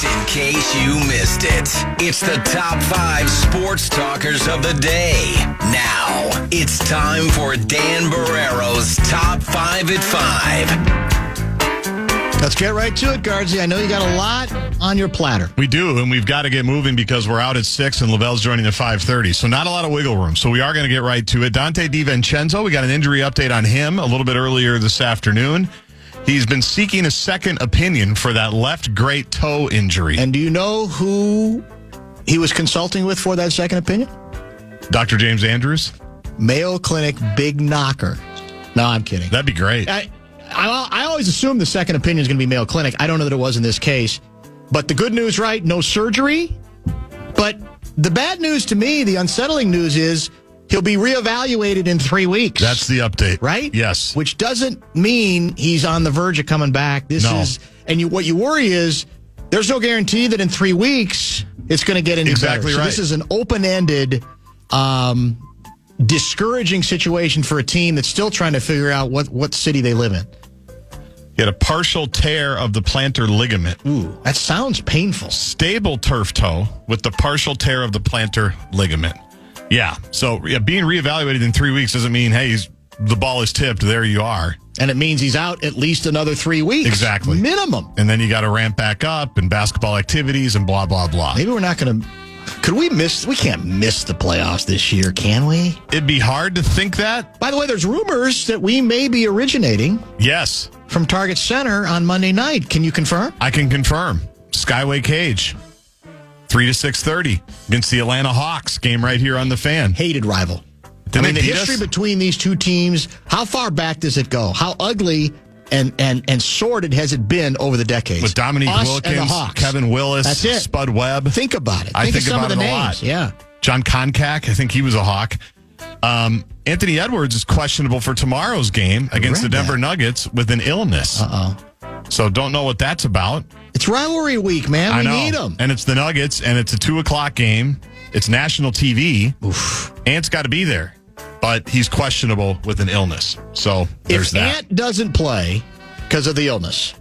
Just in case you missed it, it's the top 5 sports talkers of the day. Now, it's time for Dan Barrero's Top 5 at 5. Let's get right to it, Gaardsy. I know you got a lot on your platter. We do, and we've got to get moving because we're out at 6 and Lavelle's joining at 5:30. So not a lot of wiggle room. So we are going to get right to it. Dante DiVincenzo, we got an injury update on him a little bit earlier this afternoon. He's been seeking a second opinion for that left great toe injury. And do you know who he was consulting with for that second opinion? Dr. James Andrews? Mayo Clinic Big Knocker. No, I'm kidding. That'd be great. I always assume the second opinion is going to be Mayo Clinic. I don't know that it was in this case. But the good news, right? No surgery. But the bad news to me, the unsettling news is he'll be reevaluated in 3 weeks. That's the update. Right? Yes. Which doesn't mean he's on the verge of coming back. What you worry is there's no guarantee that in 3 weeks it's going to get any exactly better. Right. So this is an open-ended, discouraging situation for a team that's still trying to figure out what city they live in. He had a partial tear of the plantar ligament. Ooh, that sounds painful. Stable turf toe with the partial tear of the plantar ligament. Yeah. So being reevaluated in 3 weeks doesn't mean, hey, the ball is tipped. There you are. And it means he's out at least another 3 weeks. Exactly. Minimum. And then you got to ramp back up and basketball activities and blah, blah, blah. Maybe we're not going to... We can't miss the playoffs this year, can we? It'd be hard to think that. By the way, there's rumors that we may be originating. Yes. From Target Center on Monday night. Can you confirm? I can confirm. Skyway Cage. 3 to 6:30 against the Atlanta Hawks. Game right here on the Fan. Hated rival. The history between these two teams, how far back does it go? How ugly and sordid has it been over the decades? With Dominique Wilkins, Kevin Willis, That's it. Spud Webb. Think about it. I think of some about of the it a names. lot. Yeah. John Koncak, I think he was a Hawk. Anthony Edwards is questionable for tomorrow's game against the Denver Nuggets with an illness. Uh-oh. So don't know what that's about. It's rivalry week, man. We need them. And it's the Nuggets, and it's a 2 o'clock game. It's national TV. Oof. Ant's got to be there. But he's questionable with an illness. So there's that. If Ant doesn't play because of the illness,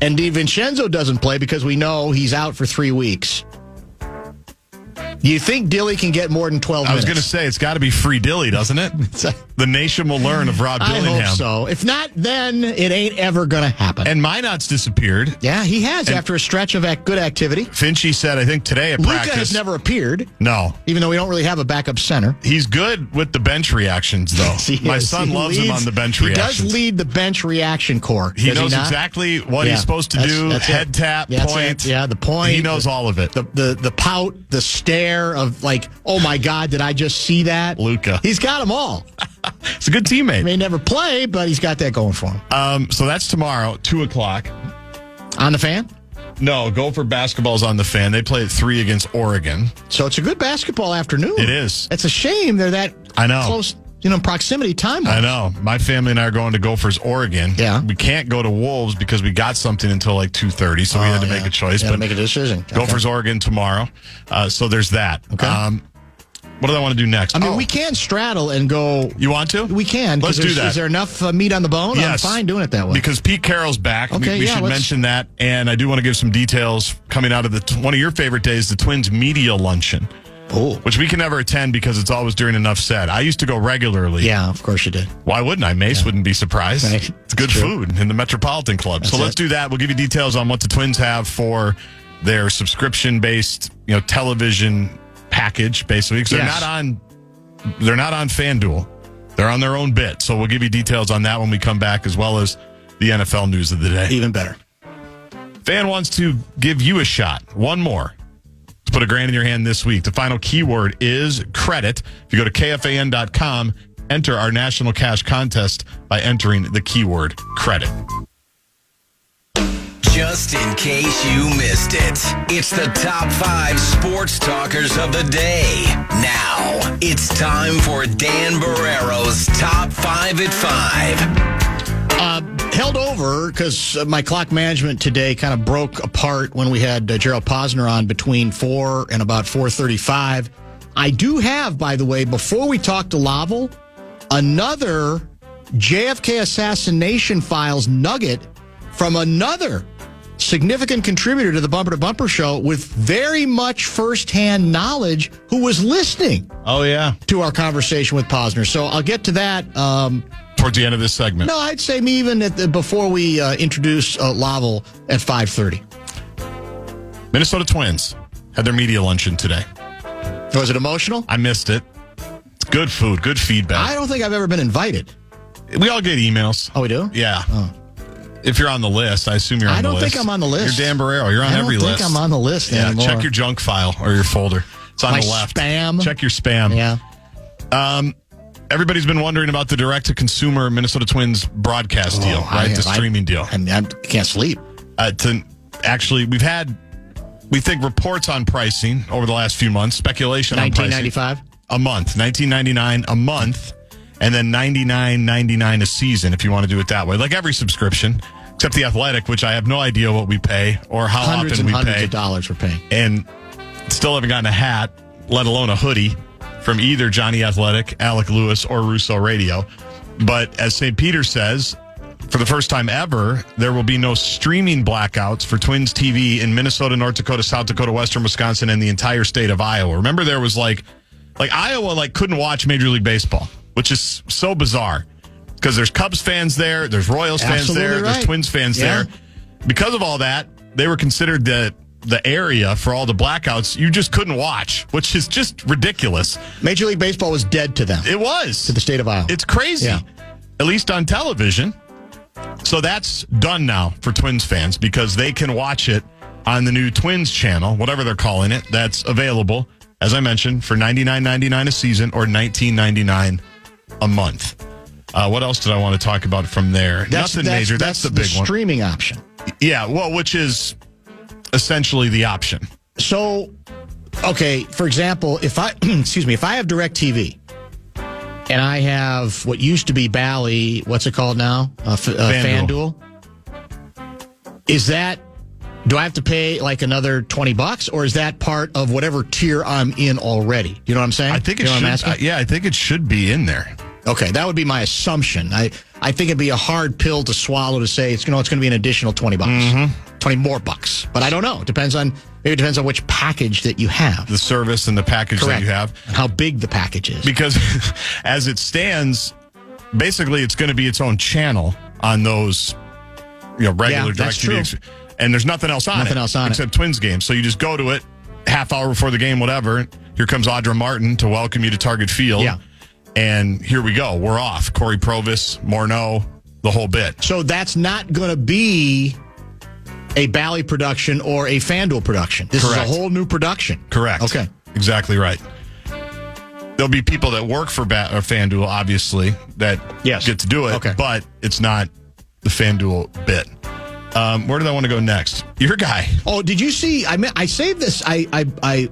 and DiVincenzo doesn't play because we know he's out for 3 weeks, do you think Dilly can get more than 12 minutes? I was going to say, it's got to be free Dilly, doesn't it? The nation will learn of Rob Dillingham. I hope so. If not, then it ain't ever going to happen. And Minot's disappeared. Yeah, he has after a stretch of good activity. Finchie said, I think today at practice. Luka has never appeared. No. Even though we don't really have a backup center. He's good with the bench reactions, though. Yes, My son loves him on the bench reactions. He does lead the bench reaction corps. He knows exactly what he's supposed to do. Head tap, point. Yeah, the point. He knows all of it. The pout, the stare of like, oh my God, did I just see that? Luka. He's got them all. He's a good teammate. He may never play, but he's got that going for him. So that's tomorrow, 2 o'clock. On the Fan? No, Gopher basketball's on the Fan. They play at 3 against Oregon. So it's a good basketball afternoon. It is. It's a shame they're that close, proximity time-wise. I know. My family and I are going to Gophers, Oregon. Yeah. We can't go to Wolves because we got something until like 2:30, so we had to make a choice. But make a decision. Gophers, Oregon tomorrow. So there's that. Okay. What do I want to do next? We can straddle and go. You want to? We can. Let's do that. Is there enough meat on the bone? Yes. I'm fine doing it that way. Because Pete Carroll's back. Okay, we should mention that. And I do want to give some details coming out of one of your favorite days, the Twins Media Luncheon. Oh. Which we can never attend because it's always during Enough Said. I used to go regularly. Yeah, of course you did. Why wouldn't I? Mace wouldn't be surprised. Right. It's good food in the Metropolitan Club. So let's do that. We'll give you details on what the Twins have for their subscription-based, television package, basically. Because they're not on FanDuel. They're on their own bit. So we'll give you details on that when we come back, as well as the NFL news of the day. Even better. Fan wants to give you a shot. One more. To put $1,000 in your hand this week. The final keyword is credit. If you go to KFAN.com, enter our national cash contest by entering the keyword credit. Just in case you missed it, it's the top 5 sports talkers of the day. Now, it's time for Dan Barrero's Top 5 at 5. Held over because my clock management today kind of broke apart when we had Gerald Posner on between 4 and about 4:35. I do have, by the way, before we talk to Lavelle, another JFK Assassination Files nugget from another significant contributor to the Bumper to Bumper show with very much firsthand knowledge who was listening. Oh, yeah. To our conversation with Posner. So I'll get to that. Towards the end of this segment. No, I'd say even before we introduce Lavelle at 5:30. Minnesota Twins had their media luncheon today. Was it emotional? I missed it. It's good food, good feedback. I don't think I've ever been invited. We all get emails. Oh, we do? Yeah. Oh. If you're on the list, I assume you're on the list. I don't think I'm on the list. You're Dan Barrero. You're on every list. I don't think I'm on the list anymore. Check your junk file or your folder. It's on the left. Spam. Check your spam. Yeah. Everybody's been wondering about the direct-to-consumer Minnesota Twins broadcast deal, right? The streaming deal. I can't sleep. We've had, we think, reports on pricing over the last few months, speculation on pricing. $19.95? A month. $19.99 a month, and then $99.99 a season if you want to do it that way. Like every subscription, except The Athletic, which I have no idea what we pay or how often we pay. Hundreds of dollars we're paying. And still haven't gotten a hat, let alone a hoodie, from either Johnny Athletic, Alec Lewis, or Russo Radio. But as St. Peter says, for the first time ever, there will be no streaming blackouts for Twins TV in Minnesota, North Dakota, South Dakota, Western Wisconsin, and the entire state of Iowa. Remember, there was like Iowa couldn't watch Major League Baseball, which is so bizarre because there's Cubs fans there, there's Royals fans there, there's Twins fans there. Because of all that, they were considered the area for all the blackouts you just couldn't watch, which is just ridiculous. Major League Baseball was dead to them. It was. To the state of Iowa. It's crazy. Yeah. At least on television. So that's done now for Twins fans because they can watch it on the new Twins channel, whatever they're calling it. That's available, as I mentioned, for $99.99 a season or $19.99 a month. What else did I want to talk about from there? Nothing major. That's the big one. Streaming option. Yeah, well, which is essentially the option. So, okay, for example, if I if I have DirecTV and I have what used to be Bally, what's it called now? FanDuel. Do I have to pay like another $20 or is that part of whatever tier I'm in already? You know what I'm saying? I think it should. I think it should be in there. Okay, that would be my assumption. I think it'd be a hard pill to swallow to say it's going to be an additional $20. Mm-hmm. 20 more bucks. But I don't know. Maybe it depends on which package that you have. The service and the package that you have. And how big the package is. Because as it stands, basically it's going to be its own channel on those regular DirecTV. And there's nothing else on it except Twins games. So you just go to it, half hour before the game, whatever. Here comes Audra Martin to welcome you to Target Field. Yeah. And here we go. We're off. Corey Provis, Morneau, the whole bit. So that's not going to be a Bally production or a FanDuel production. This Correct. is a whole new production. Correct. Okay. Exactly right. There'll be people that work for FanDuel, obviously, that get to do it. Okay. But it's not the FanDuel bit. Where did I want to go next? Your guy. Oh, did you see? I saved this. I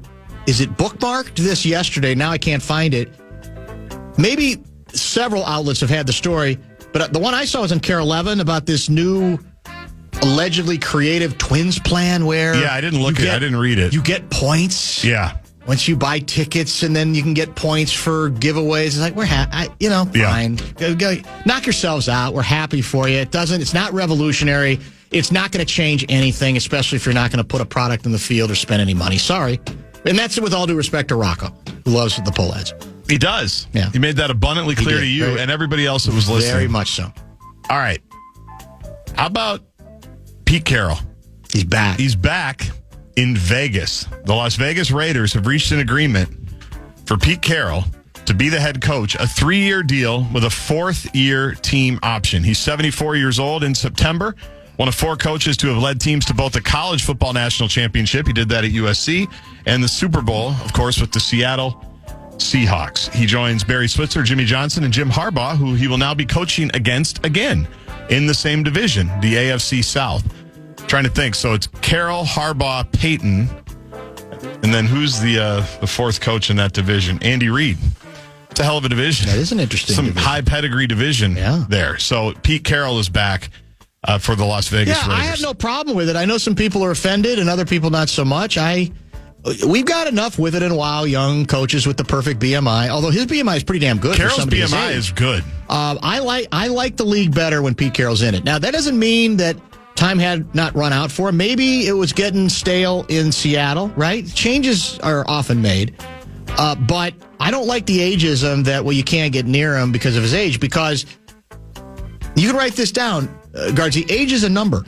is it bookmarked this yesterday? Now I can't find it. Maybe several outlets have had the story, but the one I saw was in KARE 11 about this new allegedly creative Twins plan where... Yeah, I didn't look at it. I didn't read it. You get points. Yeah. Once you buy tickets, and then you can get points for giveaways. It's like, we're happy. Fine. Go, knock yourselves out. We're happy for you. It's not revolutionary. It's not going to change anything, especially if you're not going to put a product in the field or spend any money. Sorry. And that's with all due respect to Rocco, who loves the pull ads. He does. Yeah. He made that abundantly clear to you and everybody else that was listening. Very much so. All right. How about Pete Carroll? He's back. He's back in Vegas. The Las Vegas Raiders have reached an agreement for Pete Carroll to be the head coach, a 3-year deal with a 4th-year team option. He's 74 years old in September, one of 4 coaches to have led teams to both the College Football National Championship. He did that at USC, and the Super Bowl, of course, with the Seattle Seahawks. He joins Barry Switzer, Jimmy Johnson, and Jim Harbaugh, who he will now be coaching against again in the same division, the AFC South. Trying to think. So it's Carroll, Harbaugh, Peyton, and then who's the 4th coach in that division? Andy Reid. It's a hell of a division. That is an interesting division. high pedigree division there. So Pete Carroll is back for the Las Vegas Raiders. I have no problem with it. I know some people are offended and other people not so much. We've got enough with it in a while, young coaches with the perfect BMI, although his BMI is pretty damn good. Carroll's for somebody BMI is good. I like the league better when Pete Carroll's in it. Now, that doesn't mean that time had not run out for him. Maybe it was getting stale in Seattle, right? Changes are often made. But I don't like the ageism that, well, you can't get near him because of his age, because you can write this down, Gaardsy. Age is a number.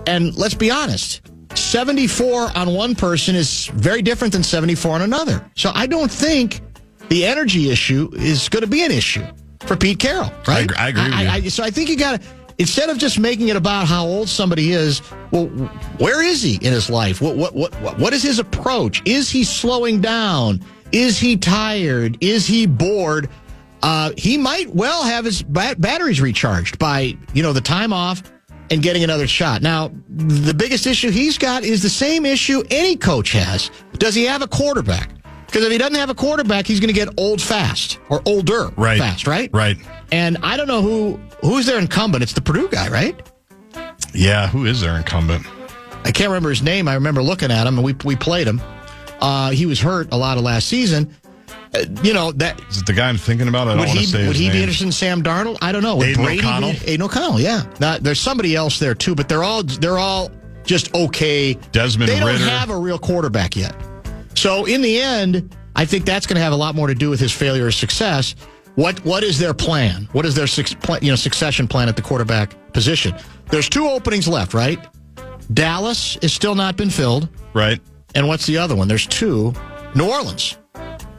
And let's be honest, 74 on one person is very different than 74 on another. So I don't think the energy issue is going to be an issue for Pete Carroll, right? I agree with you. So I think you got to, instead of just making it about how old somebody is, well, where is he in his life? What is his approach? Is he slowing down? Is he tired? Is he bored? He might well have his batteries recharged by, the time off and getting another shot. Now, the biggest issue he's got is the same issue any coach has. Does he have a quarterback? Because if he doesn't have a quarterback, he's going to get old fast, or older fast, right? Right. And I don't know who's their incumbent. It's the Purdue guy, right? Yeah, who is their incumbent? I can't remember his name. I remember looking at him, and we played him. He was hurt a lot of last season. That is it the guy I'm thinking about? I don't want to say his name. Would he be interested in Sam Darnold? I don't know. Would Aiden O'Connell? Aiden O'Connell, yeah. Now, there's somebody else there too, but they're all just okay. Desmond Ritter. They don't have a real quarterback yet. So in the end, I think that's going to have a lot more to do with his failure or success. What is their plan? What is their succession plan at the quarterback position? There's 2 openings left, right? Dallas is still not been filled. Right. And what's the other one? There's 2. New Orleans.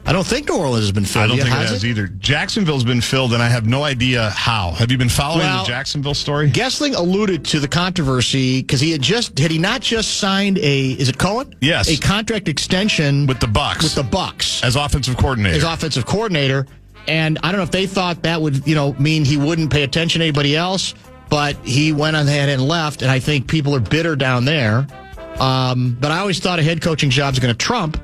I don't think New Orleans has been filled yet. I don't think it has either. Jacksonville's been filled, and I have no idea how. Have you been following the Jacksonville story? Gessling alluded to the controversy because had he not just signed is it Cohen? Yes. A contract extension with the Bucs. With the Bucs. As offensive coordinator. And I don't know if they thought that would, mean he wouldn't pay attention to anybody else, but he went ahead and left, and I think people are bitter down there. But I always thought a head coaching job is going to trump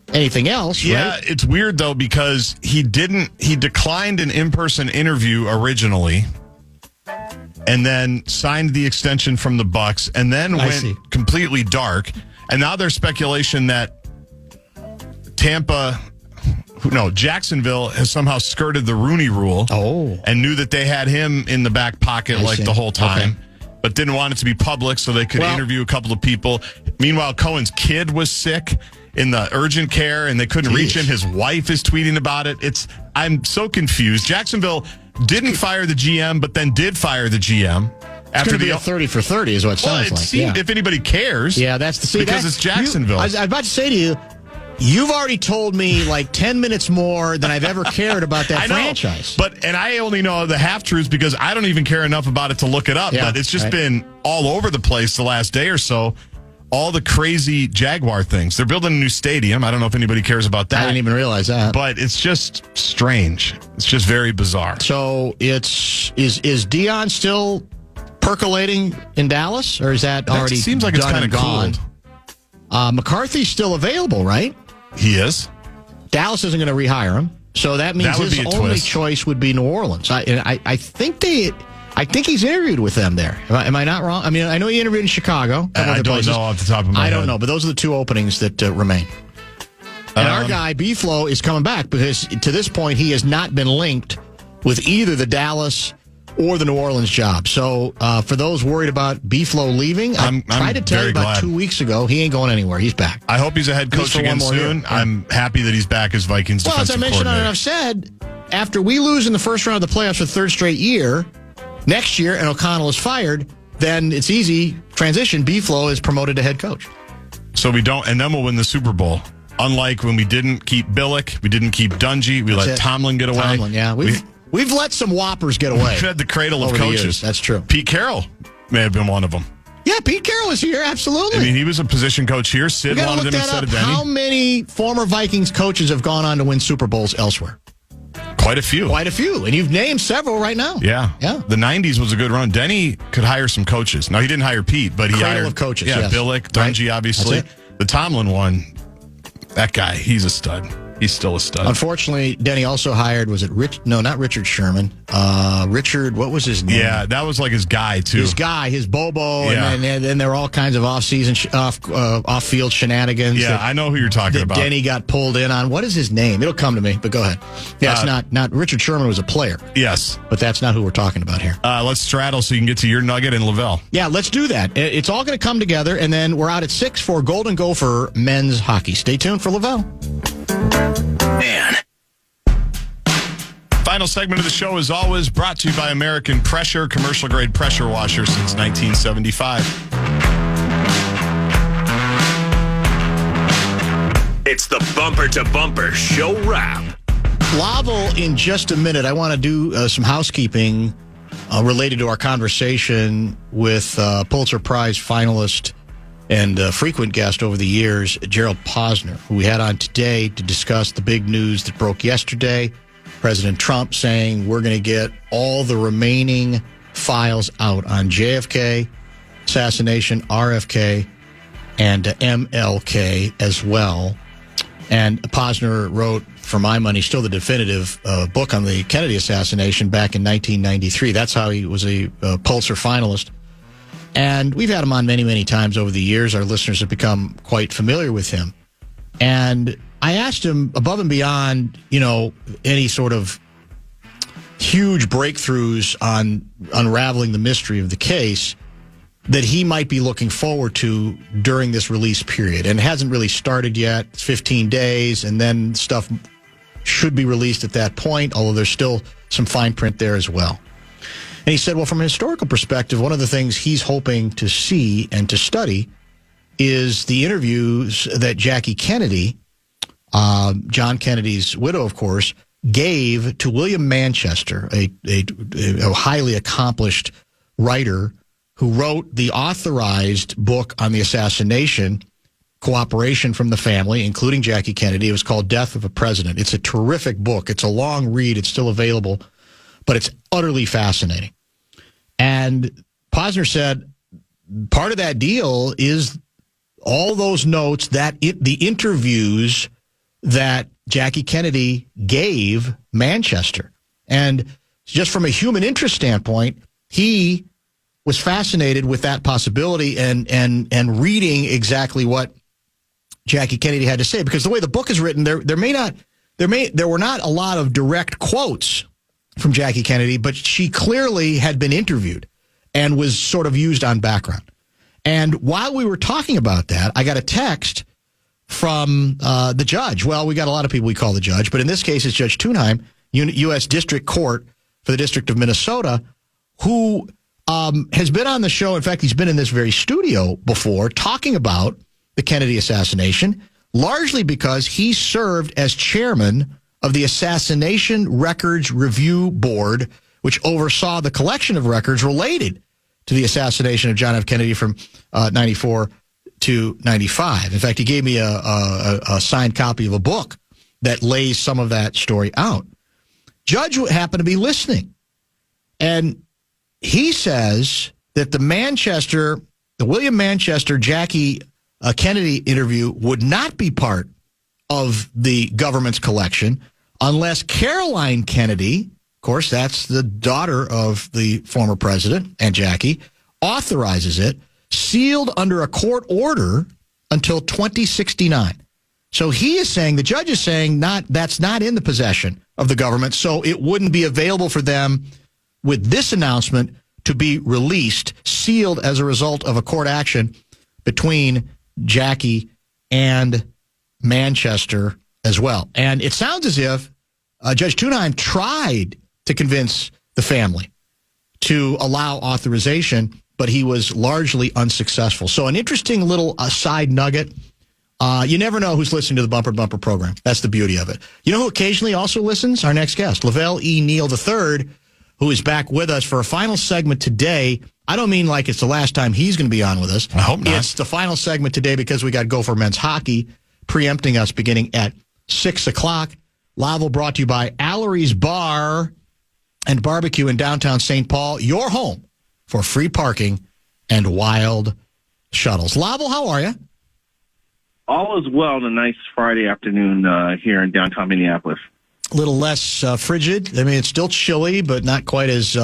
anything else, yeah, right? It's weird, though, because he declined an in-person interview originally and then signed the extension from the Bucs and then went completely dark. And now there's speculation that Jacksonville has somehow skirted the Rooney Rule and knew that they had him in the back pocket the whole time. But didn't want it to be public so they could interview a couple of people. Meanwhile, Cohen's kid was sick in the urgent care, and they couldn't reach him. His wife is tweeting about it. I'm so confused. Jacksonville didn't fire the GM, but then did fire the GM. It's going to be a 30 for 30 is what it sounds like. Seemed, if anybody cares. Yeah, because it's Jacksonville. I was about to say to you, you've already told me like 10 minutes more than I've ever cared about that franchise. And I only know the half-truths because I don't even care enough about it to look it up. Yeah, but it's just been all over the place the last day or so. All the crazy Jaguar things. They're building a new stadium. I don't know if anybody cares about that. I didn't even realize that. But it's just strange. It's just very bizarre. So is Deion still percolating in Dallas, or is that already seems like it's kind of gone? McCarthy's still available, right? He is. Dallas isn't going to rehire him, so that means his only choice would be New Orleans. I think he's interviewed with them there. Am I not wrong? I mean, I know he interviewed in Chicago. I don't know off the top of my head. I don't know, but those are the 2 openings that remain. And our guy, B-Flow, is coming back because to this point, he has not been linked with either the Dallas or the New Orleans job. So for those worried about B-Flow leaving, I tried to tell you about 2 weeks ago, he ain't going anywhere. He's back. I hope he's a head coach again soon. Yeah. I'm happy that he's back as Vikings defensive coordinator. Well, as I mentioned and I've said, after we lose in the first round of the playoffs for the 3rd straight year, next year, and O'Connell is fired, then it's easy transition. B-Flow is promoted to head coach. So we don't, and then we'll win the Super Bowl. Unlike when we didn't keep Billick, we didn't keep Dungy, we let Tomlin get away. Tomlin, yeah. We've let some whoppers get away. We've had the cradle of coaches. That's true. Pete Carroll may have been one of them. Yeah, Pete Carroll is here, absolutely. I mean, he was a position coach here. Sid wanted him instead of Denny. How many former Vikings coaches have gone on to win Super Bowls elsewhere? Quite a few. And you've named several right now. Yeah. The 90s was a good run. Denny could hire some coaches. Now, he didn't hire Pete, but he hired of coaches. Yeah, yes. Billick, Dungy, obviously. The Tomlin one, that guy, he's a stud. He's still a stud. Unfortunately, Denny also hired, was it not Richard Sherman. Richard, what was his name? Yeah, that was like his guy, too. His Bobo, Yeah. and then there were all kinds of off-field shenanigans. Yeah, I know who you're talking about. Denny got pulled in on. What is his name? It'll come to me, but go ahead. Yeah, it's not Richard Sherman was a player. Yes. But that's not who we're talking about here. Let's straddle so you can get to your nugget in Lavelle. Yeah, let's do that. It's all going to come together, and then we're out at 6 for Golden Gopher men's hockey. Stay tuned for Lavelle. Man. Final segment of the show is always brought to you by American Pressure, commercial-grade pressure washer since 1975. It's the Bumper to Bumper Show Wrap. Lavelle, in just a minute, I want to do some housekeeping related to our conversation with Pulitzer Prize finalist and frequent guest over the years, Gerald Posner, who we had on today to discuss the big news that broke yesterday. President Trump saying we're going to get all the remaining files out on JFK, assassination, RFK, and MLK as well. And Posner wrote, for my money, still the definitive book on the Kennedy assassination back in 1993. That's how he was a Pulitzer finalist. And we've had him on many, many times over the years. Our listeners have become quite familiar with him. And I asked him, above and beyond, any sort of huge breakthroughs on unraveling the mystery of the case, that he might be looking forward to during this release period. And it hasn't really started yet. It's 15 days, and then stuff should be released at that point, although there's still some fine print there as well. And he said, well, from a historical perspective, one of the things he's hoping to see and to study is the interviews that Jackie Kennedy, John Kennedy's widow, of course, gave to William Manchester, a highly accomplished writer who wrote the authorized book on the assassination, cooperation from the family, including Jackie Kennedy. It was called Death of a President. It's a terrific book. It's a long read. It's still available, but it's utterly fascinating. And Posner said part of that deal is all those notes, the interviews that Jackie Kennedy gave Manchester. And just from a human interest standpoint, he was fascinated with that possibility and reading exactly what Jackie Kennedy had to say. Because the way the book is written, there were not a lot of direct quotes from Jackie Kennedy, but she clearly had been interviewed and was sort of used on background. And while we were talking about that, I got a text from the judge. Well, we got a lot of people we call the judge, but in this case, it's Judge Thunheim, U.S. District Court for the District of Minnesota, who has been on the show. In fact, he's been in this very studio before talking about the Kennedy assassination, largely because he served as chairman of the Assassination Records Review Board, which oversaw the collection of records related to the assassination of John F. Kennedy from 94 to 95. In fact, he gave me a signed copy of a book that lays some of that story out. Judge happened to be listening, and he says that the William Manchester, Jackie Kennedy interview would not be part of the government's collection unless Caroline Kennedy, of course, that's the daughter of the former president and Jackie, authorizes it, sealed under a court order until 2069. So he is saying, the judge is saying, that's not in the possession of the government, so it wouldn't be available for them with this announcement to be released, sealed as a result of a court action between Jackie and Manchester as well. And it sounds as if Judge Thunheim tried to convince the family to allow authorization, but he was largely unsuccessful. So an interesting little side nugget. You never know who's listening to the Bumper to Bumper program. That's the beauty of it. You know who occasionally also listens? Our next guest, Lavelle Neal III, who is back with us for a final segment today. I don't mean like it's the last time he's going to be on with us. I hope not. It's the final segment today because we got Gopher men's hockey preempting us beginning at 6 o'clock. Lavelle brought to you by Allery's Bar and Barbecue in downtown St. Paul, your home for free parking and wild shuttles. Lavelle, how are you? All is well on a nice Friday afternoon here in downtown Minneapolis. A little less frigid. I mean, it's still chilly, but not quite as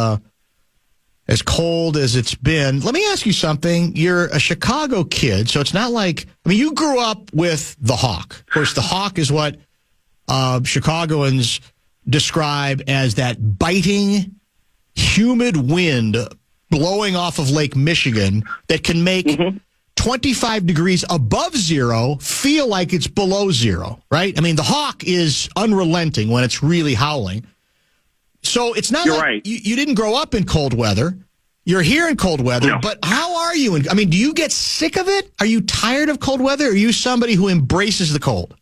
cold as it's been. Let me ask you something. You're a Chicago kid, so it's not like, I mean, you grew up with the Hawk. Of course, the Hawk is what Chicagoans describe as that biting, humid wind blowing off of Lake Michigan that can make 25 degrees above zero feel like it's below zero, right? I mean, the Hawk is unrelenting when it's really howling. So it's not like you didn't grow up in cold weather. You're here in cold weather, but how are you? I mean, do you get sick of it? Are you tired of cold weather? Or are you somebody who embraces the cold?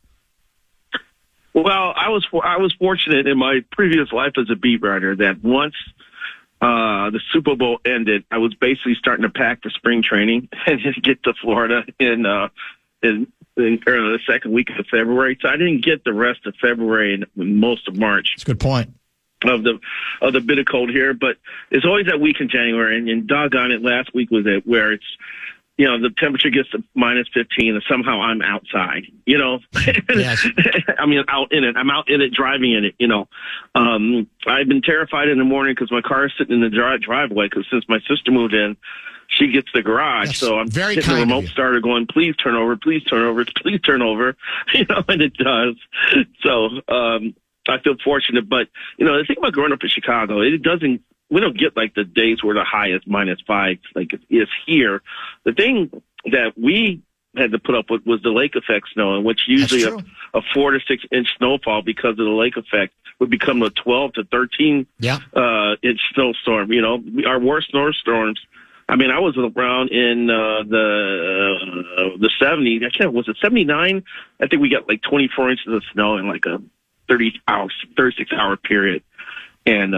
Well, I was fortunate in my previous life as a beat writer that once the Super Bowl ended, I was basically starting to pack for spring training and get to Florida in the second week of February. So I didn't get the rest of February and most of March. That's a good point. Of the bit of cold here, but it's always that week in January, and doggone it, last week was it where it's, the temperature gets to minus 15, and somehow I'm outside, Yes. I mean, out in it. I'm out in it, driving in it, I've been terrified in the morning because my car is sitting in the driveway because since my sister moved in, she gets the garage. That's so I'm very hitting the kind remote starter going, please turn over, please turn over, please turn over, and it does. So, I feel fortunate, but the thing about growing up in Chicago, we don't get like the days where the high is -5 like it is here. The thing that we had to put up with was the lake effect snow, in which usually a 4 to 6 inch snowfall because of the lake effect would become a 12 to 13 inch snowstorm. Our worst snowstorms. I mean, I was around in the 70s. I can't. Was it 79? I think we got like 24 inches of snow in like a 36-hour period. And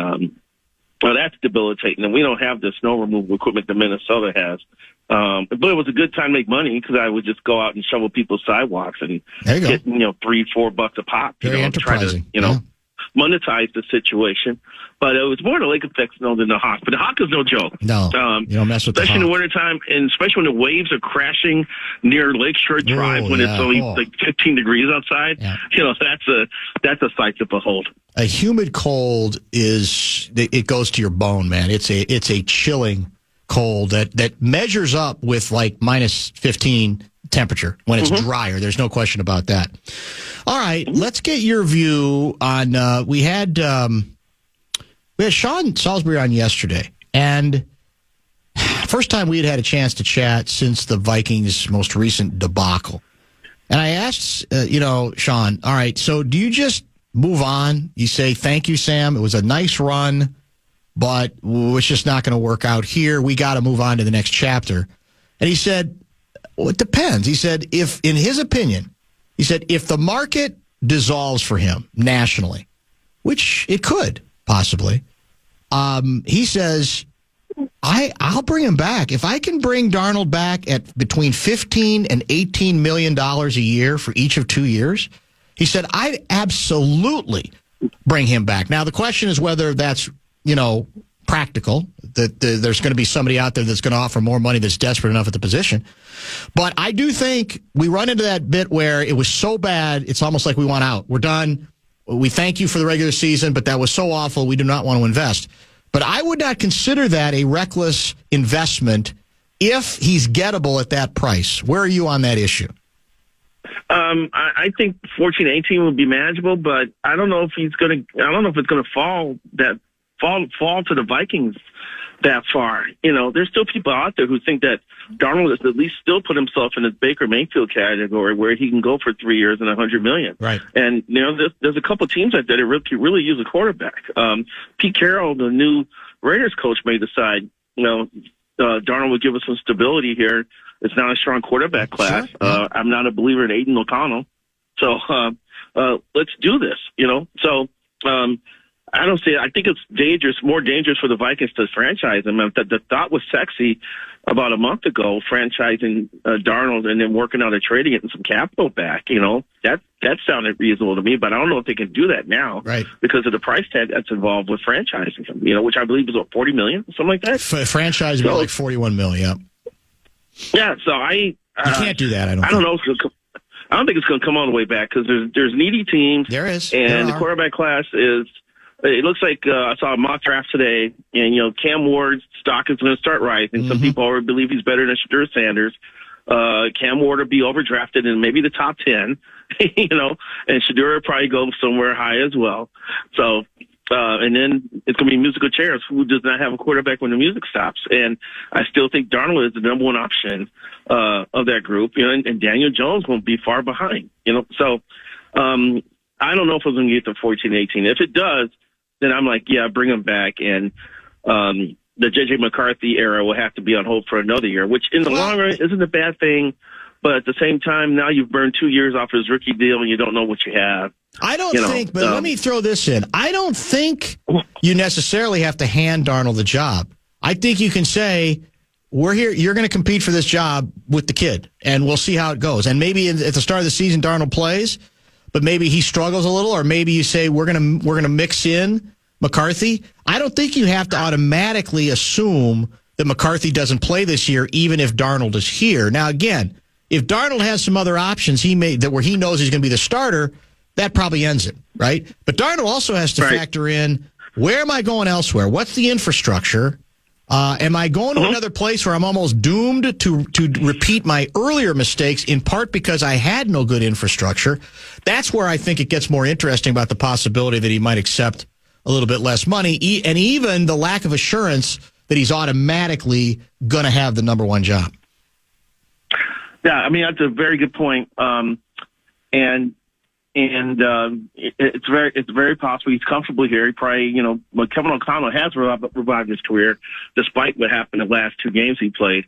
that's debilitating. And we don't have the snow removal equipment that Minnesota has. But it was a good time to make money because I would just go out and shovel people's sidewalks and get, $3-4 a pop. Very enterprising. Try to, monetize the situation. But it was more the lake effect snow than the Hawk. But the Hawk is no joke. No, you don't mess with the Hawk. Especially in the wintertime, and especially when the waves are crashing near Lakeshore Drive when it's only like 15 degrees outside. Yeah. That's a sight to behold. A humid cold it goes to your bone, man. It's a chilling cold that measures up with like minus 15 temperature when it's drier. There's no question about that. All right, let's get your view on. We had Sean Salisbury on yesterday, and first time we had a chance to chat since the Vikings' most recent debacle. And I asked, Sean, all right, so do you just move on? You say, thank you, Sam. It was a nice run, but it's just not going to work out here. We got to move on to the next chapter. And he said, well, it depends. He said, if the market dissolves for him nationally, which it could possibly, he says, I'll bring him back. If I can bring Darnold back at between $15 and $18 million a year for each of 2 years, he said, I'd absolutely bring him back. Now, the question is whether that's, practical, that there's going to be somebody out there that's going to offer more money that's desperate enough at the position. But I do think we run into that bit where it was so bad, it's almost like we want out. We're done. We thank you for the regular season, but that was so awful, we do not want to invest. But I would not consider that a reckless investment if he's gettable at that price. Where are you on that issue? I think 14-18 would be manageable, but I don't know if it's going to fall to the Vikings that far. There's still people out there who think that Darnold has at least still put himself in the Baker Mayfield category where he can go for 3 years and $100 million. Right. And, there's a couple teams out there that really use a quarterback. Pete Carroll, the new Raiders coach, may decide, Darnold would give us some stability here. It's not a strong quarterback class. Sure. I'm not a believer in Aiden O'Connell. So, let's do this, So, I don't see it. I think it's more dangerous for the Vikings to franchise him. The thought was sexy about a month ago, franchising Darnold and then working out a trading it and some capital back. That sounded reasonable to me, but I don't know if they can do that now, right? Because of the price tag that's involved with franchising him. Which I believe is $40 million, something like that. Franchise like $41 million. Yeah. So you can't do that. I don't know. I don't think it's going to come all the way back because there's needy teams. There is. And the quarterback class is, it looks like I saw a mock draft today, and, Cam Ward's stock is going to start rising. Some people already believe he's better than Shadur Sanders. Cam Ward will be overdrafted in maybe the top 10, and Shadur will probably go somewhere high as well. So, and then it's going to be musical chairs. Who does not have a quarterback when the music stops? And I still think Darnold is the number one option of that group, and Daniel Jones won't be far behind, So I don't know if it's going to get to 14-18. If it does, then I'm like, yeah, bring him back. And the J.J. McCarthy era will have to be on hold for another year, which in the long run isn't a bad thing. But at the same time, now you've burned 2 years off his rookie deal and you don't know what you have. I don't think, but let me throw this in. I don't think you necessarily have to hand Darnold the job. I think you can say, we're here, you're going to compete for this job with the kid, and we'll see how it goes. And maybe at the start of the season, Darnold plays, but maybe he struggles a little, or maybe you say, we're going to mix in McCarthy. I don't think you have to automatically assume that McCarthy doesn't play this year, even if Darnold is here. Now, again, if Darnold has some other options where he knows he's going to be the starter, that probably ends it, right? But Darnold also has to factor in, where am I going elsewhere? What's the infrastructure? Am I going to another place where I'm almost doomed to repeat my earlier mistakes, in part because I had no good infrastructure? That's where I think it gets more interesting about the possibility that he might accept a little bit less money, and even the lack of assurance that he's automatically going to have the number one job. Yeah, I mean, that's a very good point. It's very possible he's comfortable here. He probably, Kevin O'Connell has revived his career despite what happened the last 2 games he played.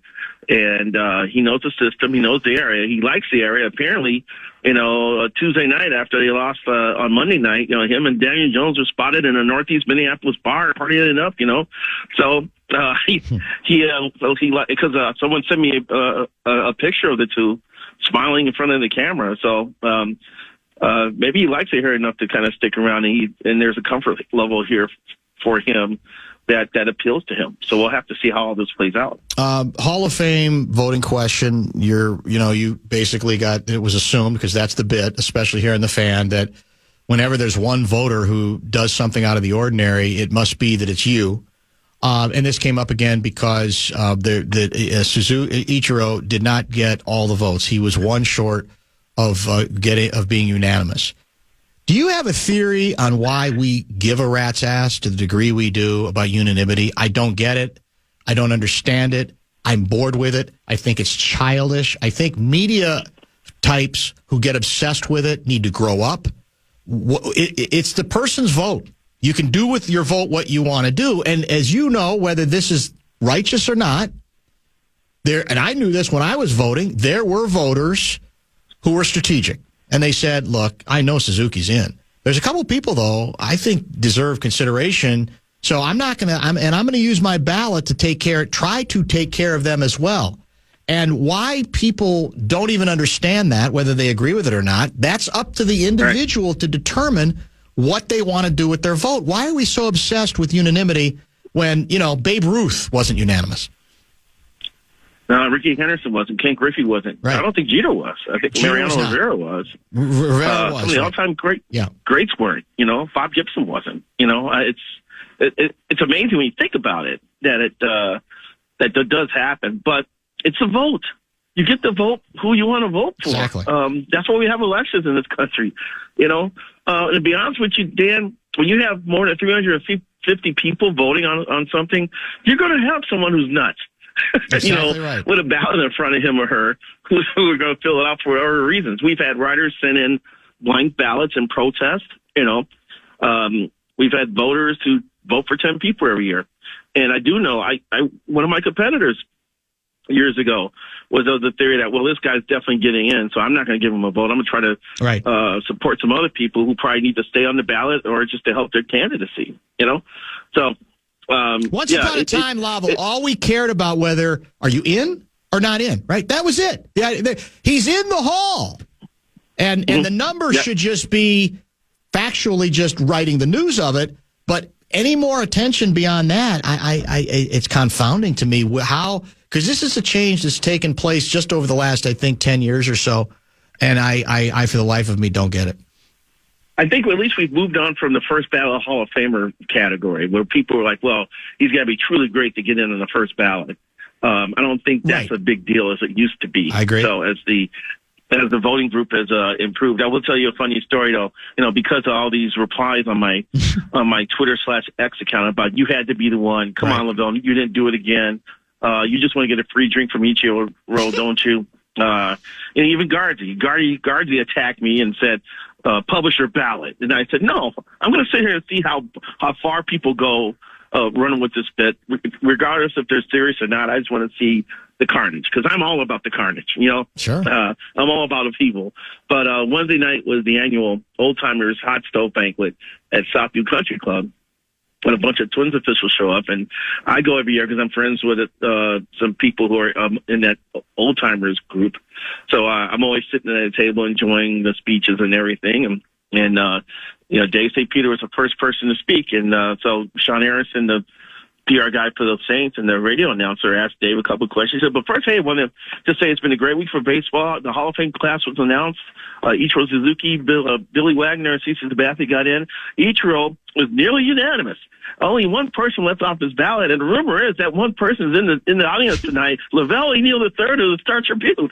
And he knows the system. He knows the area. He likes the area. Apparently, Tuesday night after they lost on Monday night, him and Daniel Jones were spotted in a Northeast Minneapolis bar partying it up, So because someone sent me a picture of the two smiling in front of the camera. So maybe he likes it here enough to kind of stick around, and there's a comfort level here for him that appeals to him. So we'll have to see how all this plays out. Hall of Fame voting question. You basically it was assumed, because that's the bit, especially here in the fan, that whenever there's one voter who does something out of the ordinary, it must be that it's you. And this came up again because Ichiro did not get all the votes. He was one short of being unanimous. Do you have a theory on why we give a rat's ass to the degree we do about unanimity? I don't get it. I don't understand it. I'm bored with it. I think it's childish. I think media types who get obsessed with it need to grow up. It's the person's vote. You can do with your vote what you want to do. And as you know, whether this is righteous or not, and I knew this when I was voting, there were voters who were strategic. And they said, look, I know Suzuki's in. There's a couple people, though, I think deserve consideration. So I'm going to use my ballot to try to take care of them as well. And why people don't even understand that, whether they agree with it or not, that's up to the individual to determine what they want to do with their vote. Why are we so obsessed with unanimity when, Babe Ruth wasn't unanimous? No, Ricky Henderson wasn't. Ken Griffey wasn't. Right. I don't think Jeter was. I think Mariano Rivera was. Rivera was. Some of the all-time greats weren't. Bob Gibson wasn't. It's amazing when you think about it that that does happen. But it's a vote. You get to vote who you want to vote for. Exactly. That's why we have elections in this country. To be honest with you, Dan, when you have more than 350 people voting on something, you're going to have someone who's nuts. Exactly right. With a ballot in front of him or her who are going to fill it out for whatever reasons. We've had writers send in blank ballots in protest. We've had voters who vote for 10 people every year. And I do know, one of my competitors years ago was of the theory that, well, this guy's definitely getting in, so I'm not going to give him a vote. I'm going to try to support some other people who probably need to stay on the ballot or just to help their candidacy, So once upon a time, Lavelle, all we cared about are you in or not in, right? That was it. He's in the hall. And the number should just be factually just writing the news of it. But any more attention beyond that, it's confounding to me because this is a change that's taken place just over the last, I think, 10 years or so. And I for the life of me, don't get it. I think at least we've moved on from the first ballot Hall of Famer category, where people were like, well, he's got to be truly great to get in on the first ballot. I don't think that's a big deal as it used to be. I agree. So as the voting group has improved, I will tell you a funny story though. Because of all these replies on my Twitter/X account about you had to be the one. Come on, Lavelle, you didn't do it again. You just want to get a free drink from each row, don't you? And even Gaardsy attacked me and said, publish your ballot. And I said, no, I'm going to sit here and see how far people go running with this bit, regardless if they're serious or not. I just want to see the carnage, because I'm all about the carnage, Sure. I'm all about upheaval. But Wednesday night was the annual Old Timers Hot Stove Banquet at Southview Country Club, when a bunch of Twins officials show up. And I go every year because I'm friends with some people who are in that Old Timers group. So I'm always sitting at a table enjoying the speeches and everything. And Dave St. Peter was the first person to speak. And so Sean Harrison, the PR guy for the Saints, and the radio announcer asked Dave a couple of questions. He said, but first, hey, I want to just say it's been a great week for baseball. The Hall of Fame class was announced. Ichiro Suzuki, Billy Wagner, and Cece Sabathia got in. Ichiro was nearly unanimous. Only one person left off his ballot, and the rumor is that one person is in the audience tonight. Lavelle Neal III of the Star Tribune.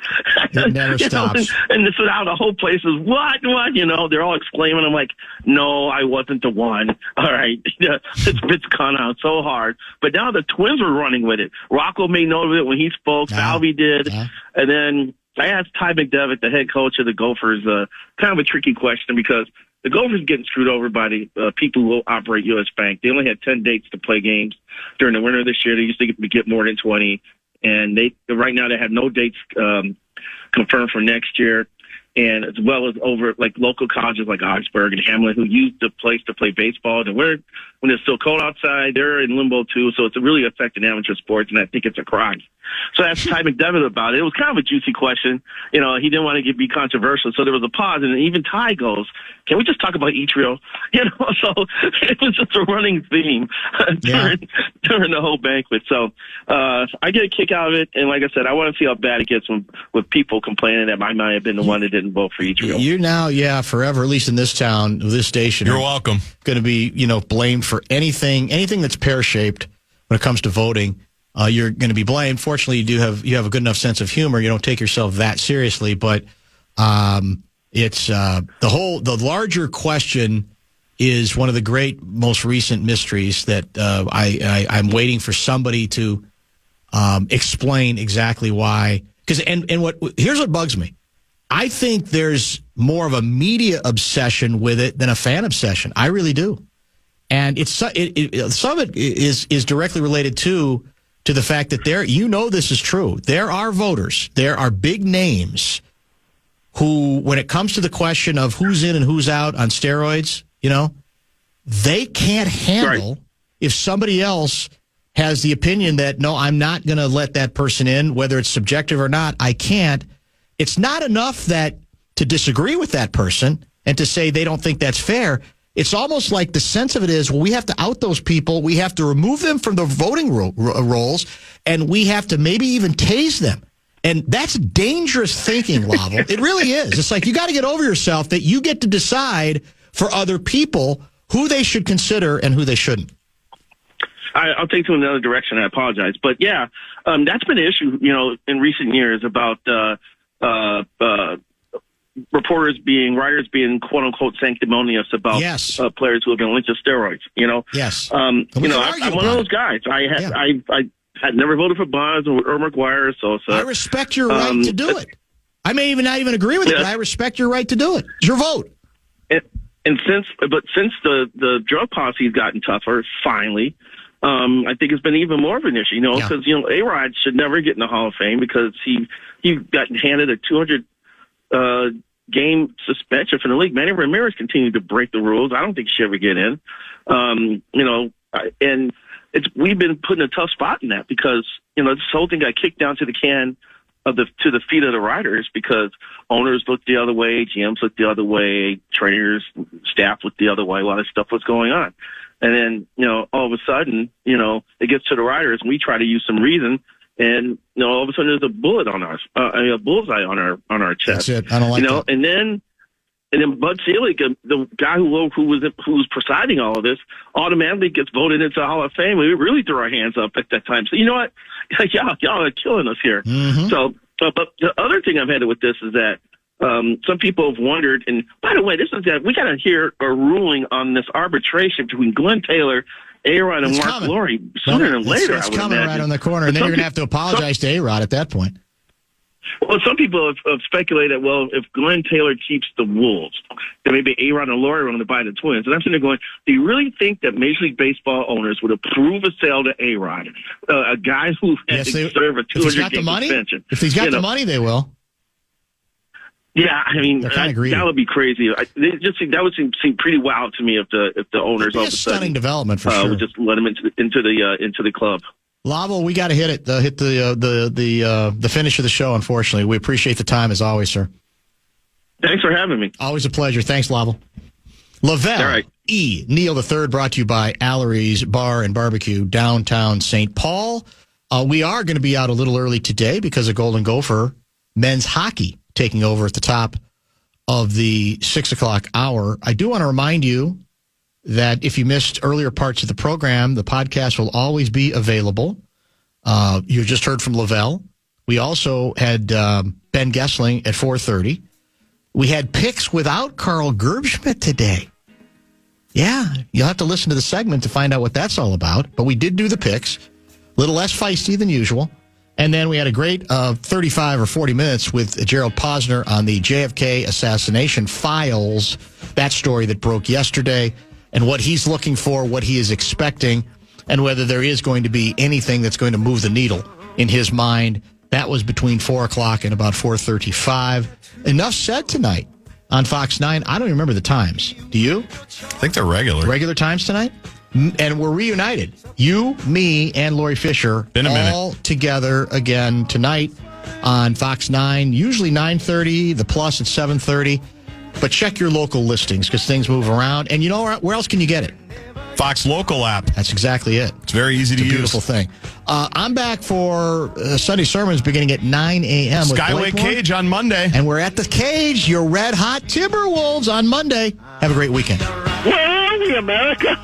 It never stops. And so now the whole place is, what? They're all exclaiming. I'm like, no, I wasn't the one. All right. It's gone out so hard. But now the Twins are running with it. Rocco made note of it when he spoke. Salvi did. And then I asked Ty McDevitt, the head coach of the Gophers, kind of a tricky question, because the Gophers getting screwed over by the people who operate U.S. Bank. They only had 10 dates to play games during the winter this year. They used to get more than 20. And right now they have no dates confirmed for next year. And as well as over local colleges like Augsburg and Hamlin, who use the place to play baseball. And when it's still cold outside, they're in limbo too. So it's really affecting amateur sports, and I think it's a crime. So I asked Ty McDevitt about it. It was kind of a juicy question. He didn't want to be controversial, so there was a pause. And even Ty goes, "Can we just talk about Ichiro?" So it was just a running theme during the whole banquet. So I get a kick out of it, and like I said, I want to see how bad it gets with people complaining that I might have been the one that didn't vote for Ichiro. You're now, forever, at least in this town, this station. You're welcome. Going to be, blamed for anything that's pear-shaped when it comes to voting. You're going to be blamed. Fortunately, you have a good enough sense of humor. You don't take yourself that seriously, but it's the larger question is one of the great, most recent mysteries that I'm waiting for somebody to explain exactly why. Here's what bugs me. I think there's more of a media obsession with it than a fan obsession. I really do. And some of it is directly related to the fact that this is true. There are voters, there are big names who, when it comes to the question of who's in and who's out on steroids, they can't handle if somebody else has the opinion that, no, I'm not going to let that person in, whether it's subjective or not, I can't. It's not enough to disagree with that person and to say they don't think that's fair. It's almost like the sense of it is, well, we have to out those people. We have to remove them from the voting rolls, and we have to maybe even tase them. And that's dangerous thinking, Lavelle. It really is. It's like you got to get over yourself that you get to decide for other people who they should consider and who they shouldn't. I'll take to another direction. I apologize. But, that's been an issue, in recent years about writers being quote unquote sanctimonious about players who have been linked to steroids. Yes. I'm one of those guys. I had never voted for Bonds or McGuire, so I respect your right to do it. I may even not even agree with it, but I respect your right to do it. It's your vote. And since the drug policy has gotten tougher, finally, I think it's been even more of an issue. Because A-Rod should never get in the Hall of Fame because he got handed a 200 game suspension from the league. Manny Ramirez continued to break the rules. I don't think he should ever get in. And we've been put in a tough spot in that because this whole thing got kicked down to the the feet of the riders because owners looked the other way, GMs looked the other way, trainers, staff looked the other way. A lot of stuff was going on. And then, all of a sudden, it gets to the riders and we try to use some reason and all of a sudden there's a bullet on a bullseye on our chest. That's it. I don't like that. And then Bud Selig, the guy who was presiding all of this, automatically gets voted into the Hall of Fame. We really threw our hands up at that time. So you know what, y'all are killing us here. Mm-hmm. So, but the other thing I've had with this is that. Some people have wondered, and by the way, we got to hear a ruling on this arbitration between Glenn Taylor, A-Rod, and Mark Lowry sooner than later. It's coming right on the corner, and then you're going to have to apologize to A-Rod at that point. Well, some people have speculated, well, if Glenn Taylor keeps the Wolves, then maybe A-Rod and Lowry are going to buy the Twins. And I'm sitting there going, do you really think that Major League Baseball owners would approve a sale to A-Rod, a guy who had to serve a 200-game suspension? If he's got the money, they will. Yeah, I mean, that would be crazy. That would seem pretty wild to me if the owners all of a sudden stunning development for sure would just let him into the club. Lavelle, we got to hit it. Hit the finish of the show. Unfortunately, we appreciate the time as always, sir. Thanks for having me. Always a pleasure. Thanks, Lavelle. Lavelle Neal III, brought to you by Allery's Bar and Barbecue, downtown St. Paul. We are going to be out a little early today because of Golden Gopher men's hockey taking over at the top of the 6 o'clock hour. I do want to remind you that if you missed earlier parts of the program, the podcast will always be available. You just heard from Lavelle. We also had Ben Gessling at 4:30. We had picks without Carl Gerbschmidt today. Yeah, you'll have to listen to the segment to find out what that's all about. But we did do the picks. A little less feisty than usual. And then we had a great 35 or 40 minutes with Gerald Posner on the JFK assassination files, that story that broke yesterday, and what he's looking for, what he is expecting, and whether there is going to be anything that's going to move the needle in his mind. That was between 4 o'clock and about 4:35. Enough said tonight on Fox 9. I don't even remember the times. Do you? I think they're regular. Regular times tonight? And we're reunited. You, me, and Lori Fisher all together again tonight on Fox 9, usually 9:30, the plus at 7:30. But check your local listings because things move around. And you know where else can you get it? Fox Local app. That's exactly it. It's very easy to use. Beautiful thing. I'm back for Sunday sermons beginning at 9 a.m. Skyway Cage on Monday. And we're at the Cage, your red hot Timberwolves on Monday. Have a great weekend. Where are we, America?